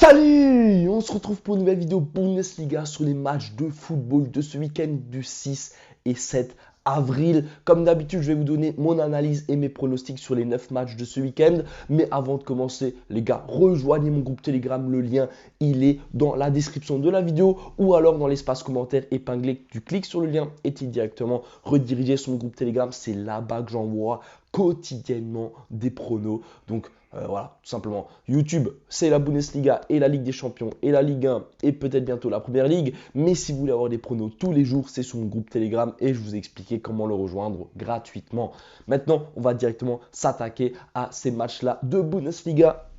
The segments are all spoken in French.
Salut! On se retrouve pour une nouvelle vidéo Bundesliga sur les matchs de football de ce week-end du 6 et 7 avril. Comme d'habitude, je vais vous donner mon analyse et mes pronostics sur les 9 matchs de ce week-end. Mais avant de commencer, les gars, rejoignez mon groupe Telegram. Le lien, il est dans la description de la vidéo ou alors dans l'espace commentaire épinglé. Tu cliques sur le lien et tu es directement redirigé sur mon groupe Telegram. C'est là-bas que j'envoie quotidiennement des pronos. Donc, voilà, tout simplement. YouTube, c'est la Bundesliga et la Ligue des Champions et la Ligue 1 et peut-être bientôt la Première Ligue. Mais si vous voulez avoir des pronos tous les jours, c'est sur mon groupe Telegram et je vous ai expliqué comment le rejoindre gratuitement. Maintenant, on va directement s'attaquer à ces matchs-là de Bundesliga.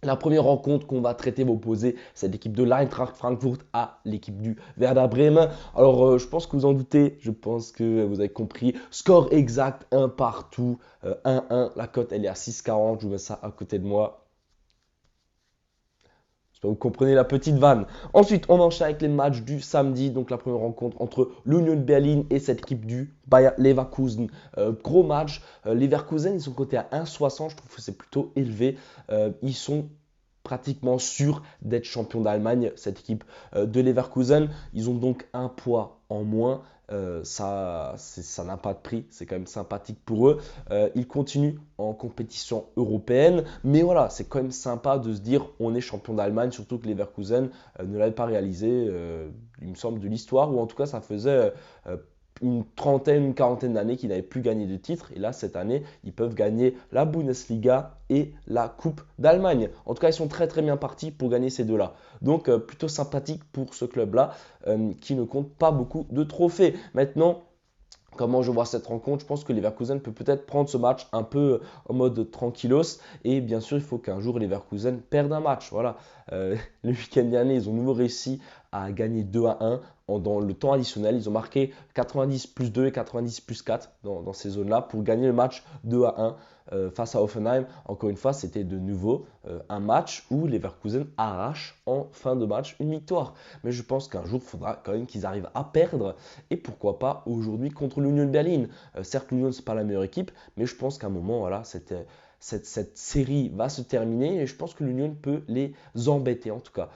La première rencontre qu'on va traiter va opposer cette équipe de l'Eintracht Frankfurt à l'équipe du Werder Bremen. Alors, je pense que vous en doutez, je pense que vous avez compris. Score exact, un partout, 1-1. La cote, elle est à 6,40. Je vous mets ça à côté de moi. J'espère que vous comprenez la petite vanne. Ensuite, on enchaîne avec les matchs du samedi. Donc, la première rencontre entre l'Union Berlin et cette équipe du Bayer Leverkusen. Gros match. Leverkusen, ils sont cotés à 1,60. Je trouve que c'est plutôt élevé. Ils sont pratiquement sûrs d'être champions d'Allemagne, cette équipe de Leverkusen. Ils ont donc un poids en moins. Ça n'a pas de prix, c'est quand même sympathique pour eux. Ils continuent en compétition européenne, mais voilà, c'est quand même sympa de se dire on est champion d'Allemagne, surtout que Leverkusen ne l'avait pas réalisé, il me semble, de l'histoire, ou en tout cas ça faisait une trentaine, une quarantaine d'années qu'ils n'avaient plus gagné de titre. Et là, cette année, ils peuvent gagner la Bundesliga et la Coupe d'Allemagne. En tout cas, ils sont très très bien partis pour gagner ces deux-là. Donc, plutôt sympathique pour ce club-là qui ne compte pas beaucoup de trophées. Maintenant, comment je vois cette rencontre, je pense que Leverkusen peut peut-être prendre ce match un peu en mode tranquillos. Et bien sûr, il faut qu'un jour Leverkusen perde un match. Voilà. Le week-end dernier, ils ont nouveau réussi à gagner 2-1 dans le temps additionnel. Ils ont marqué 90 plus 2 et 90 plus 4 dans ces zones-là pour gagner le match 2-1 face à Hoffenheim. Encore une fois, c'était de nouveau un match où Leverkusen arrache en fin de match une victoire. Mais je pense qu'un jour, il faudra quand même qu'ils arrivent à perdre. Et pourquoi pas aujourd'hui contre l'Union Berlin. Certes, l'Union, ce n'est pas la meilleure équipe, mais je pense qu'à un moment, voilà, cette série va se terminer et je pense que l'Union peut les embêter en tout cas.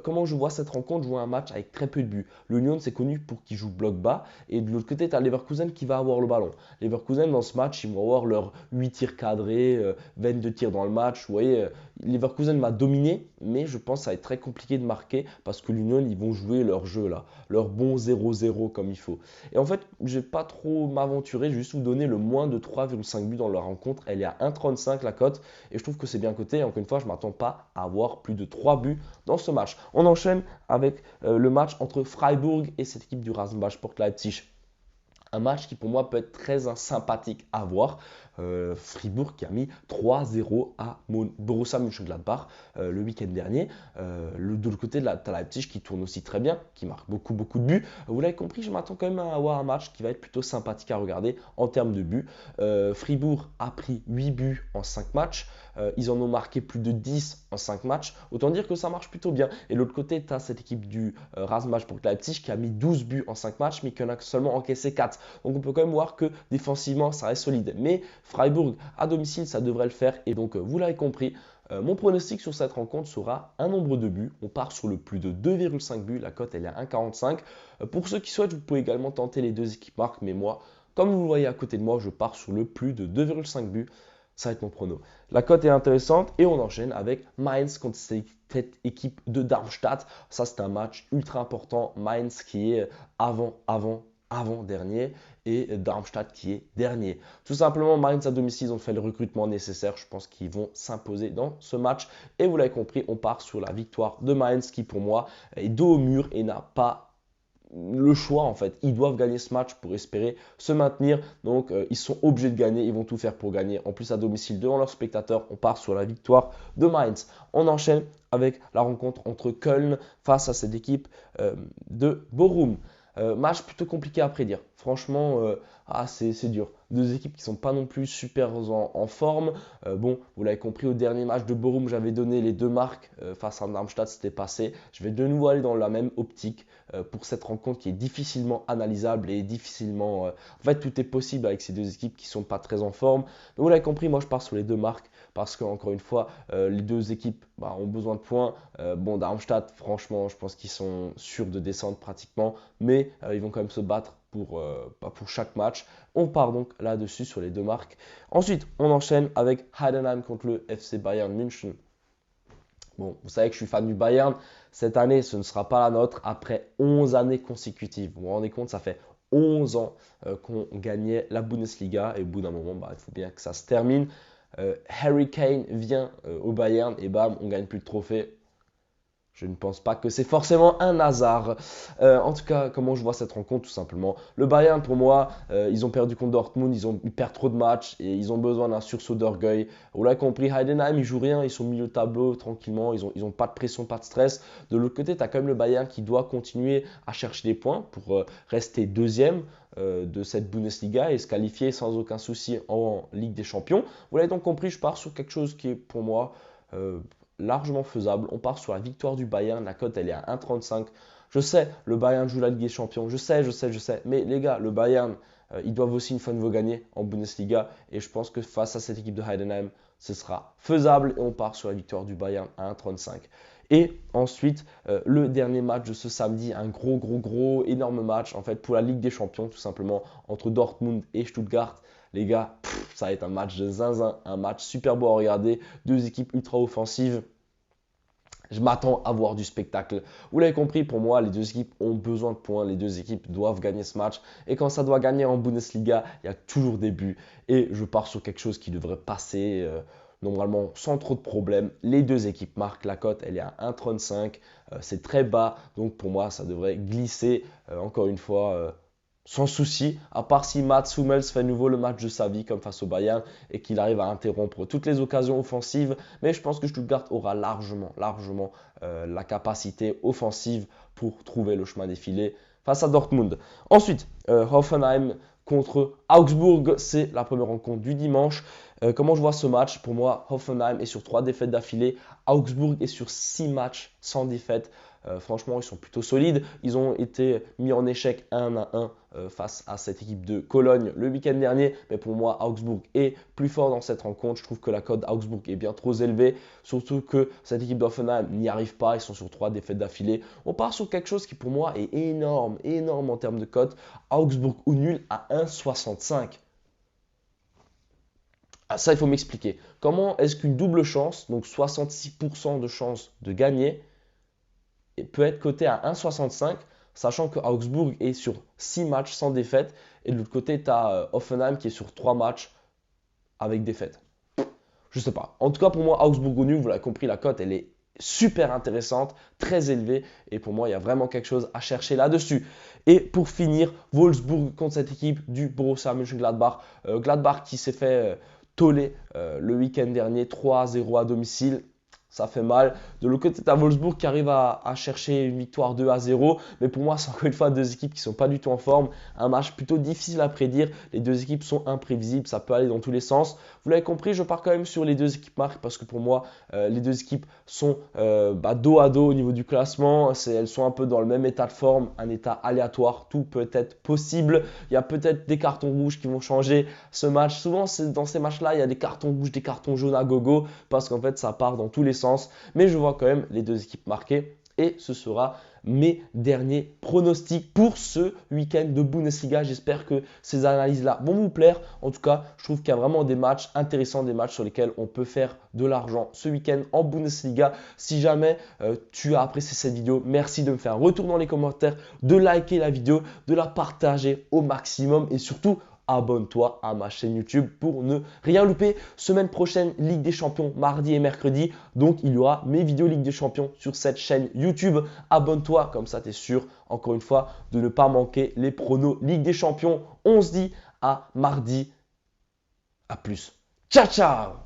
Comment je vois cette rencontre? Je vois un match avec très peu de buts. L'Union, c'est connu pour qu'ils jouent bloc bas et de l'autre côté, tu as Leverkusen qui va avoir le ballon. Leverkusen, dans ce match, ils vont avoir leurs 8 tirs cadrés, 22 tirs dans le match. Vous voyez, Leverkusen va dominer, mais je pense que ça va être très compliqué de marquer parce que l'Union, ils vont jouer leur jeu là, leur bon 0-0 comme il faut. Et en fait, je ne vais pas trop m'aventurer, je vais juste vous donner le moins de 3,5 buts dans la rencontre. Elle est à 1,35 la cote et je trouve que c'est bien coté. Encore une fois, je ne m'attends pas à avoir plus de 3 buts dans ce match. On enchaîne avec le match entre Freiburg et cette équipe du Rasenballsport Leipzig. Un match qui pour moi peut être très sympathique à voir. Fribourg qui a mis 3-0 à Borussia Mönchengladbach le week-end dernier. De l'autre côté, tu as Leipzig qui tourne aussi très bien, qui marque beaucoup de buts. Vous l'avez compris, je m'attends quand même à avoir un match qui va être plutôt sympathique à regarder en termes de buts. Fribourg a pris 8 buts en 5 matchs. Ils en ont marqué plus de 10 en 5 matchs. Autant dire que ça marche plutôt bien. Et de l'autre côté, tu as cette équipe du Rasenballsport Leipzig qui a mis 12 buts en 5 matchs, mais qui en a seulement encaissé 4. Donc on peut quand même voir que défensivement, ça reste solide. Mais Freiburg à domicile, ça devrait le faire. Et donc, vous l'avez compris, mon pronostic sur cette rencontre sera un nombre de buts. On part sur le plus de 2,5 buts. La cote, elle est à 1,45. Pour ceux qui souhaitent, vous pouvez également tenter les deux équipes marques. Mais moi, comme vous le voyez à côté de moi, je pars sur le plus de 2,5 buts. Ça va être mon prono. La cote est intéressante et on enchaîne avec Mainz contre cette équipe de Darmstadt. Ça, c'est un match ultra important. Mainz qui est avant-dernier et Darmstadt qui est dernier. Tout simplement, Mainz à domicile, ils ont fait le recrutement nécessaire. Je pense qu'ils vont s'imposer dans ce match. Et vous l'avez compris, on part sur la victoire de Mainz qui pour moi est dos au mur et n'a pas le choix en fait. Ils doivent gagner ce match pour espérer se maintenir. Donc ils sont obligés de gagner, ils vont tout faire pour gagner. En plus à domicile devant leurs spectateurs, on part sur la victoire de Mainz. On enchaîne avec la rencontre entre Köln face à cette équipe de Bochum. Match plutôt compliqué à prédire. Franchement, c'est dur. Deux équipes qui ne sont pas non plus super en forme. Bon, vous l'avez compris, au dernier match de Bochum, j'avais donné les deux marques face à Darmstadt, c'était passé. Je vais de nouveau aller dans la même optique pour cette rencontre qui est difficilement analysable et difficilement. En fait, tout est possible avec ces deux équipes qui ne sont pas très en forme. Donc, vous l'avez compris, moi je pars sur les deux marques parce qu'encore une fois, les deux équipes ont besoin de points. Darmstadt, franchement, je pense qu'ils sont sûrs de descendre pratiquement, mais ils vont quand même se battre pour chaque match. On part donc là-dessus sur les deux marques. Ensuite, on enchaîne avec Heidenheim contre le FC Bayern München. Bon, vous savez que je suis fan du Bayern. Cette année, ce ne sera pas la nôtre après 11 années consécutives. Vous vous rendez compte, ça fait 11 ans qu'on gagnait la Bundesliga. Et au bout d'un moment, il faut bien que ça se termine. Harry Kane vient au Bayern et bam, on gagne plus de trophées. Je ne pense pas que c'est forcément un hasard. En tout cas, comment je vois cette rencontre, tout simplement. Le Bayern, pour moi, ils ont perdu contre Dortmund, ils perdent trop de matchs et ils ont besoin d'un sursaut d'orgueil. Vous l'avez compris, Heidenheim, ils jouent rien, ils sont au milieu de tableau tranquillement, ils ont pas de pression, pas de stress. De l'autre côté, tu as quand même le Bayern qui doit continuer à chercher des points pour rester deuxième de cette Bundesliga et se qualifier sans aucun souci en Ligue des Champions. Vous l'avez donc compris, je pars sur quelque chose qui est pour moi largement faisable. On part sur la victoire du Bayern. La cote, elle est à 1,35. Je sais, le Bayern joue la Ligue des Champions. Je sais. Mais les gars, le Bayern, ils doivent aussi une fois de nouveau gagner en Bundesliga. Et je pense que face à cette équipe de Heidenheim, ce sera faisable. Et on part sur la victoire du Bayern à 1,35. Et ensuite, le dernier match de ce samedi, un gros, énorme match en fait pour la Ligue des Champions, tout simplement, entre Dortmund et Stuttgart. Les gars, ça va être un match de zinzin, un match super beau à regarder, deux équipes ultra offensives. Je m'attends à voir du spectacle. Vous l'avez compris, pour moi, les deux équipes ont besoin de points. Les deux équipes doivent gagner ce match. Et quand ça doit gagner en Bundesliga, il y a toujours des buts. Et je pars sur quelque chose qui devrait passer normalement sans trop de problèmes. Les deux équipes marquent. La cote, elle est à 1,35. C'est très bas. Donc pour moi, ça devrait glisser encore une fois sans souci, à part si Mats Hummels fait à nouveau le match de sa vie comme face au Bayern et qu'il arrive à interrompre toutes les occasions offensives. Mais je pense que Stuttgart aura largement la capacité offensive pour trouver le chemin défilé face à Dortmund. Ensuite, Hoffenheim contre Augsbourg, c'est la première rencontre du dimanche. Comment je vois ce match? Pour moi, Hoffenheim est sur 3 défaites d'affilée. Augsbourg est sur 6 matchs sans défaite. Franchement, ils sont plutôt solides. Ils ont été mis en échec 1-1 face à cette équipe de Cologne le week-end dernier. Mais pour moi, Augsbourg est plus fort dans cette rencontre. Je trouve que la cote Augsbourg est bien trop élevée. Surtout que cette équipe d'Hoffenheim n'y arrive pas. Ils sont sur 3 défaites d'affilée. On part sur quelque chose qui pour moi est énorme en termes de cote. Augsbourg ou nul à 1,65. Ah, ça, il faut m'expliquer. Comment est-ce qu'une double chance, donc 66% de chance de gagner, peut être coté à 1,65, sachant que Augsbourg est sur 6 matchs sans défaite et de l'autre côté, tu as Hoffenheim qui est sur 3 matchs avec défaite. Je sais pas. En tout cas, pour moi, Augsbourg au nul, vous l'avez compris, la cote, elle est super intéressante, très élevée et pour moi, il y a vraiment quelque chose à chercher là-dessus. Et pour finir, Wolfsburg contre cette équipe du Borussia Mönchengladbach. Gladbach qui s'est fait toller le week-end dernier 3-0 à domicile. Ça fait mal. De l'autre côté, tu as Wolfsburg qui arrive à chercher une victoire 2-0. Mais pour moi, c'est encore une fois deux équipes qui ne sont pas du tout en forme. Un match plutôt difficile à prédire. Les deux équipes sont imprévisibles. Ça peut aller dans tous les sens. Vous l'avez compris, je pars quand même sur les deux équipes marques parce que pour moi, les deux équipes sont dos à dos au niveau du classement. Elles sont un peu dans le même état de forme, un état aléatoire. Tout peut être possible. Il y a peut-être des cartons rouges qui vont changer ce match. Souvent, dans ces matchs-là, il y a des cartons rouges, des cartons jaunes à gogo parce qu'en fait, ça part dans tous les sens. Mais je vois quand même les deux équipes marquées et ce sera mes derniers pronostics pour ce week-end de Bundesliga. J'espère que ces analyses-là vont vous plaire. En tout cas, je trouve qu'il y a vraiment des matchs intéressants, des matchs sur lesquels on peut faire de l'argent ce week-end en Bundesliga. Si jamais tu as apprécié cette vidéo, merci de me faire un retour dans les commentaires, de liker la vidéo, de la partager au maximum et surtout, abonne-toi à ma chaîne YouTube pour ne rien louper. Semaine prochaine, Ligue des Champions, mardi et mercredi. Donc, il y aura mes vidéos Ligue des Champions sur cette chaîne YouTube. Abonne-toi, comme ça, tu es sûr, encore une fois, de ne pas manquer les pronos Ligue des Champions. On se dit à mardi. À plus. Ciao, ciao!